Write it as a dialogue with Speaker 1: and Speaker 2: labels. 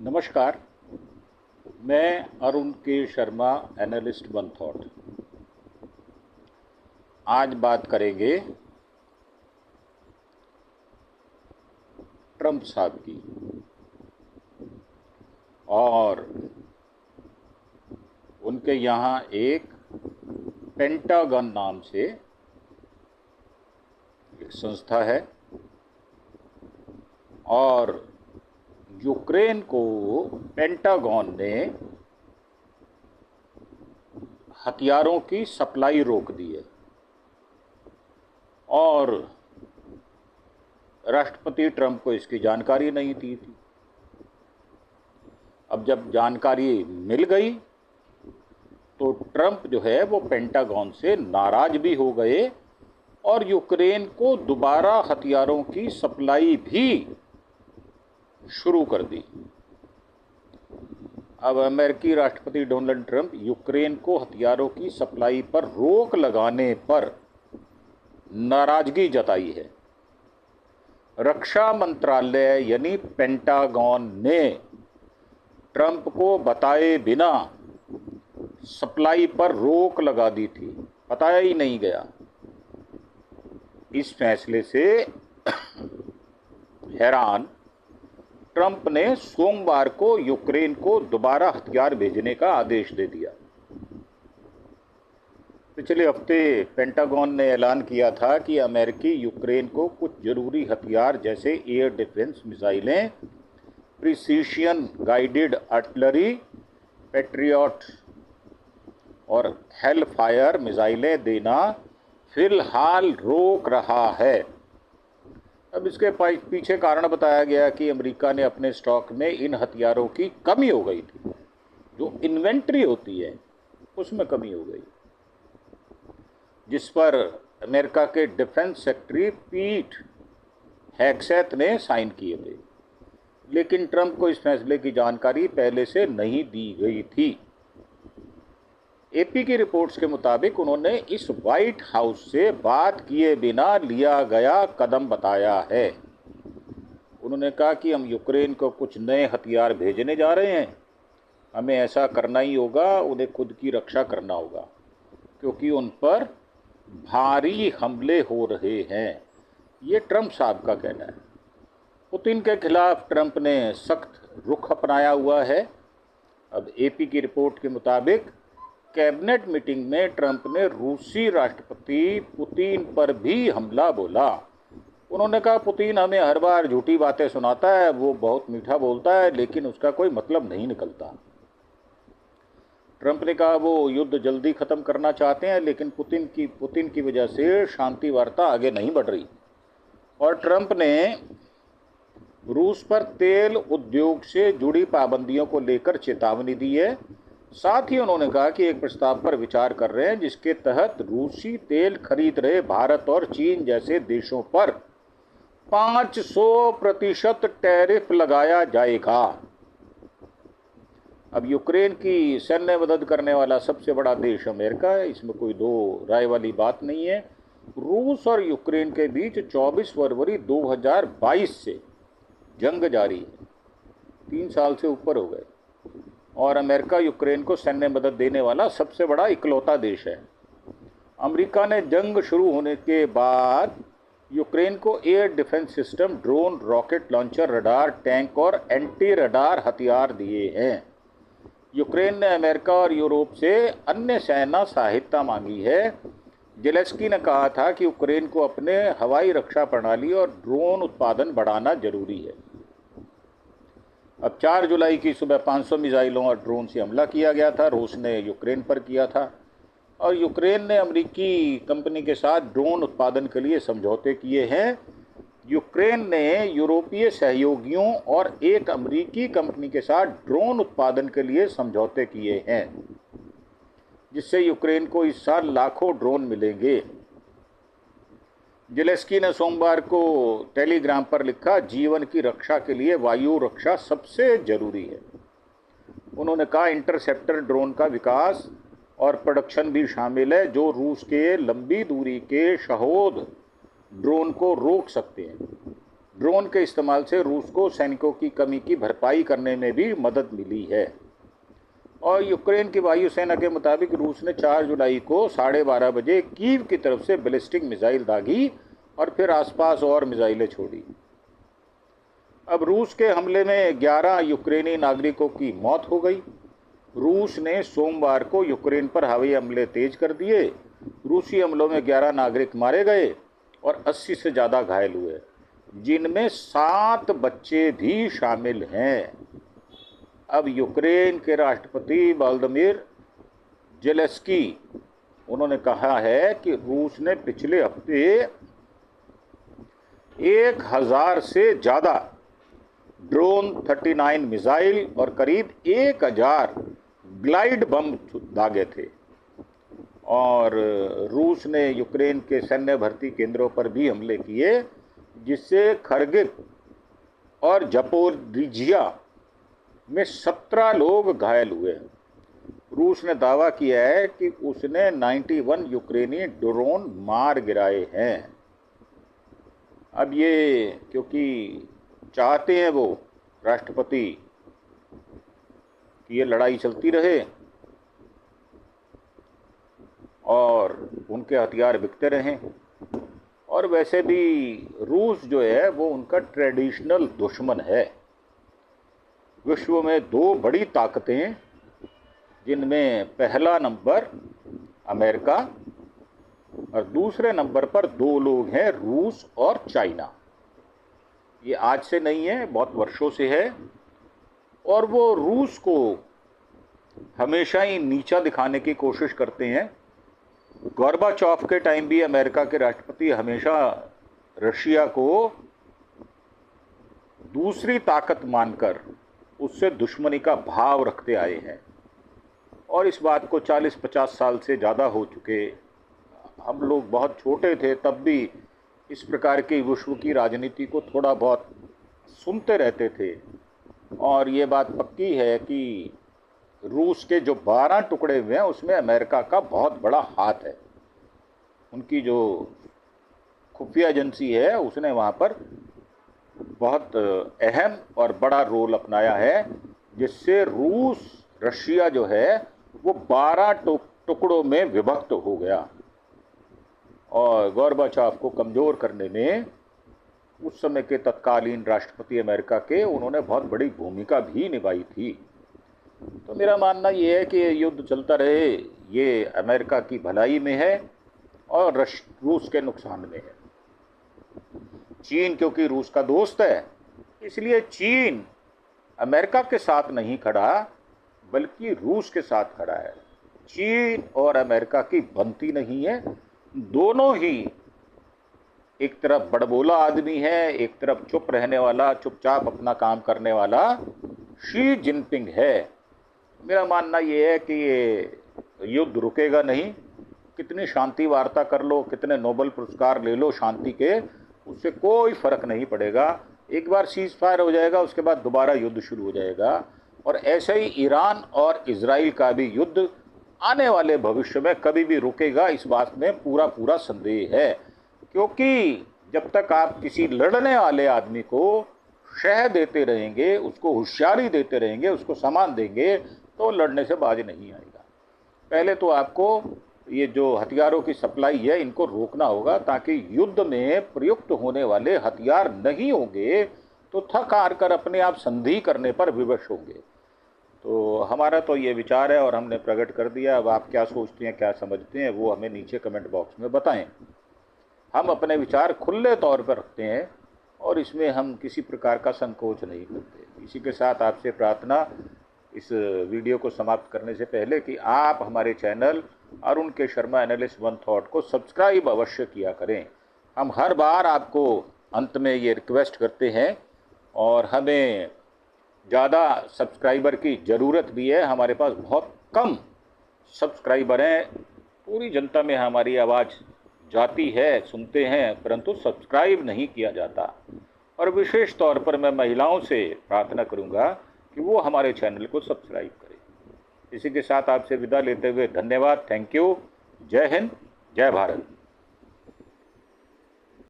Speaker 1: नमस्कार। मैं अरुण के शर्मा, एनालिस्ट वन थॉट। आज बात करेंगे ट्रंप साहब की और उनके यहाँ एक पेंटागन नाम से एक संस्था है और यूक्रेन को पेंटागन ने हथियारों की सप्लाई रोक दी है और राष्ट्रपति ट्रंप को इसकी जानकारी नहीं थी। अब जब जानकारी मिल गई तो ट्रंप जो है वो पेंटागन से नाराज भी हो गए और यूक्रेन को दोबारा हथियारों की सप्लाई भी शुरू कर दी। अब अमेरिकी राष्ट्रपति डोनाल्ड ट्रंप यूक्रेन को हथियारों की सप्लाई पर रोक लगाने पर नाराजगी जताई है। रक्षा मंत्रालय यानी पेंटागन ने ट्रंप को बताए बिना सप्लाई पर रोक लगा दी थी, बताया ही नहीं गया। इस फैसले से हैरान ट्रंप ने सोमवार को यूक्रेन को दोबारा हथियार भेजने का आदेश दे दिया। पिछले हफ्ते पेंटागन ने ऐलान किया था कि अमेरिकी यूक्रेन को कुछ जरूरी हथियार जैसे एयर डिफेंस मिसाइलें, प्रिसीशन गाइडेड आर्टिलरी, पैट्रियट और हेलफायर मिसाइलें देना फिलहाल रोक रहा है। अब इसके पीछे कारण बताया गया कि अमेरिका ने अपने स्टॉक में इन हथियारों की कमी हो गई थी। जो इन्वेंट्री होती है उसमें कमी हो गई, जिस पर अमेरिका के डिफेंस सेक्रेटरी पीट हेग्सेथ ने साइन किए थे, लेकिन ट्रंप को इस फैसले की जानकारी पहले से नहीं दी गई थी। एपी की रिपोर्ट्स के मुताबिक उन्होंने इस व्हाइट हाउस से बात किए बिना लिया गया कदम बताया है। उन्होंने कहा कि हम यूक्रेन को कुछ नए हथियार भेजने जा रहे हैं, हमें ऐसा करना ही होगा, उन्हें खुद की रक्षा करना होगा क्योंकि उन पर भारी हमले हो रहे हैं। ये ट्रंप साहब का कहना है। पुतिन के खिलाफ ट्रंप ने सख्त रुख अपनाया हुआ है। अब एपी की रिपोर्ट के मुताबिक कैबिनेट मीटिंग में ट्रंप ने रूसी राष्ट्रपति पुतिन पर भी हमला बोला। उन्होंने कहा, पुतिन हमें हर बार झूठी बातें सुनाता है, वो बहुत मीठा बोलता है लेकिन उसका कोई मतलब नहीं निकलता। ट्रंप ने कहा वो युद्ध जल्दी खत्म करना चाहते हैं लेकिन पुतिन की वजह से शांति वार्ता आगे नहीं बढ़ रही। और ट्रंप ने रूस पर तेल उद्योग से जुड़ी पाबंदियों को लेकर चेतावनी दी है। साथ ही उन्होंने कहा कि एक प्रस्ताव पर विचार कर रहे हैं जिसके तहत रूसी तेल खरीद रहे भारत और चीन जैसे देशों पर 500% टैरिफ लगाया जाएगा। अब यूक्रेन की सैन्य मदद करने वाला सबसे बड़ा देश अमेरिका है, इसमें कोई दो राय वाली बात नहीं है। रूस और यूक्रेन के बीच 24 फरवरी 2022 से जंग जारी है, 3 साल से ऊपर हो गए और अमेरिका यूक्रेन को सैन्य मदद देने वाला सबसे बड़ा इकलौता देश है। अमेरिका ने जंग शुरू होने के बाद यूक्रेन को air defence system, drone, rocket launcher, radar, tank और एंटी रडार हथियार दिए हैं। यूक्रेन ने अमेरिका और यूरोप से अन्य सेना सहायता मांगी है। जेलेंस्की ने कहा था कि यूक्रेन को अपने हवाई रक्षा प्रणाली और ड्रोन उत्पादन बढ़ाना जरूरी है। अब 4 जुलाई की सुबह 500 मिसाइलों और ड्रोन से हमला किया गया था। रूस ने यूक्रेन पर किया था और यूक्रेन ने अमेरिकी कंपनी के साथ ड्रोन उत्पादन के लिए समझौते किए हैं। यूक्रेन ने यूरोपीय सहयोगियों और एक अमेरिकी कंपनी के साथ ड्रोन उत्पादन के लिए समझौते किए हैं, जिससे यूक्रेन को इस साल लाखों ड्रोन मिलेंगे। जेलेंस्की ने सोमवार को टेलीग्राम पर लिखा, जीवन की रक्षा के लिए वायु रक्षा सबसे जरूरी है। उन्होंने कहा, इंटरसेप्टर ड्रोन का विकास और प्रोडक्शन भी शामिल है जो रूस के लंबी दूरी के शहोद ड्रोन को रोक सकते हैं। ड्रोन के इस्तेमाल से रूस को सैनिकों की कमी की भरपाई करने में भी मदद मिली है। और यूक्रेन की वायुसेना के मुताबिक रूस ने 4 जुलाई को 12:30 बजे कीव की तरफ से बैलिस्टिक मिसाइल दागी और फिर आसपास और मिसाइलें छोड़ी। अब रूस के हमले में 11 यूक्रेनी नागरिकों की मौत हो गई। रूस ने सोमवार को यूक्रेन पर हवाई हमले तेज कर दिए। रूसी हमलों में 11 नागरिक मारे गए और 80 से ज़्यादा घायल हुए, जिनमें 7 बच्चे भी शामिल हैं। अब यूक्रेन के राष्ट्रपति व्लादिमीर ज़ेलेंस्की उन्होंने कहा है कि रूस ने पिछले हफ्ते 1000 से ज़्यादा ड्रोन, 39 मिसाइल और करीब 1000 ग्लाइड बम दागे थे। और रूस ने यूक्रेन के सैन्य भर्ती केंद्रों पर भी हमले किए, जिससे खर्गिव और ज़पोरिजिया में 17 लोग घायल हुए। रूस ने दावा किया है कि उसने 91 यूक्रेनी ड्रोन मार गिराए हैं। अब ये क्योंकि चाहते हैं वो राष्ट्रपति कि ये लड़ाई चलती रहे और उनके हथियार बिकते रहें। और वैसे भी रूस जो है वो उनका ट्रेडिशनल दुश्मन है। विश्व में 2 बड़ी ताकतें, जिनमें पहला नंबर अमेरिका और दूसरे नंबर पर 2 लोग हैं, रूस और चाइना। ये आज से नहीं है, बहुत वर्षों से है। और वो रूस को हमेशा ही नीचा दिखाने की कोशिश करते हैं। गोर्बाचोव के टाइम भी अमेरिका के राष्ट्रपति हमेशा रशिया को दूसरी ताकत मानकर उससे दुश्मनी का भाव रखते आए हैं। और इस बात को 40-50 साल से ज़्यादा हो चुके। हम लोग बहुत छोटे थे तब भी इस प्रकार की विश्व की राजनीति को थोड़ा बहुत सुनते रहते थे। और ये बात पक्की है कि रूस के जो 12 टुकड़े हुए हैं उसमें अमेरिका का बहुत बड़ा हाथ है। उनकी जो खुफिया एजेंसी है उसने वहाँ पर बहुत अहम और बड़ा रोल अपनाया है, जिससे रूस रशिया जो है वो 12 टुकड़ों में विभक्त हो गया। और गोर्बाचोव को कमज़ोर करने में उस समय के तत्कालीन राष्ट्रपति अमेरिका के उन्होंने बहुत बड़ी भूमिका भी निभाई थी। तो मेरा मानना ये है कि युद्ध चलता रहे, ये अमेरिका की भलाई में है और रूस के नुकसान में है। चीन क्योंकि रूस का दोस्त है, इसलिए चीन अमेरिका के साथ नहीं खड़ा बल्कि रूस के साथ खड़ा है। चीन और अमेरिका की बनती नहीं है। दोनों ही एक तरफ बड़बोला आदमी है, एक तरफ चुप रहने वाला, चुपचाप अपना काम करने वाला शी जिनपिंग है। मेरा मानना ये है कि ये युद्ध रुकेगा नहीं। कितनी शांति वार्ता कर लो, कितने नोबेल पुरस्कार ले लो शांति के, उससे कोई फर्क नहीं पड़ेगा। एक बार सीज फायर हो जाएगा, उसके बाद दोबारा युद्ध शुरू हो जाएगा। और ऐसे ही ईरान और इजराइल का भी युद्ध आने वाले भविष्य में कभी भी रुकेगा, इस बात में पूरा संदेह है। क्योंकि जब तक आप किसी लड़ने वाले आदमी को शह देते रहेंगे, उसको होशियारी देते रहेंगे, उसको सामान देंगे, तो लड़ने से बाज नहीं आएगा। पहले तो आपको ये जो हथियारों की सप्लाई है इनको रोकना होगा, ताकि युद्ध में प्रयुक्त होने वाले हथियार नहीं होंगे तो थक हार कर अपने आप संधि करने पर विवश होंगे। तो हमारा तो ये विचार है और हमने प्रकट कर दिया। अब आप क्या सोचते हैं, क्या समझते हैं, वो हमें नीचे कमेंट बॉक्स में बताएं। हम अपने विचार खुले तौर पर रखते हैं और इसमें हम किसी प्रकार का संकोच नहीं करते। इसी के साथ आपसे प्रार्थना, इस वीडियो को समाप्त करने से पहले, कि आप हमारे चैनल अरुण के शर्मा एनालिस्ट वन थॉट को सब्सक्राइब अवश्य किया करें। हम हर बार आपको अंत में ये रिक्वेस्ट करते हैं और हमें ज़्यादा सब्सक्राइबर की ज़रूरत भी है। हमारे पास बहुत कम सब्सक्राइबर हैं। पूरी जनता में हमारी आवाज़ जाती है, सुनते हैं, परंतु सब्सक्राइब नहीं किया जाता। और विशेष तौर पर मैं महिलाओं से प्रार्थना करूंगा कि वो हमारे चैनल को सब्सक्राइब करें। इसी के साथ आपसे विदा लेते हुए धन्यवाद। Thank you. जय हिंद, जय भारत।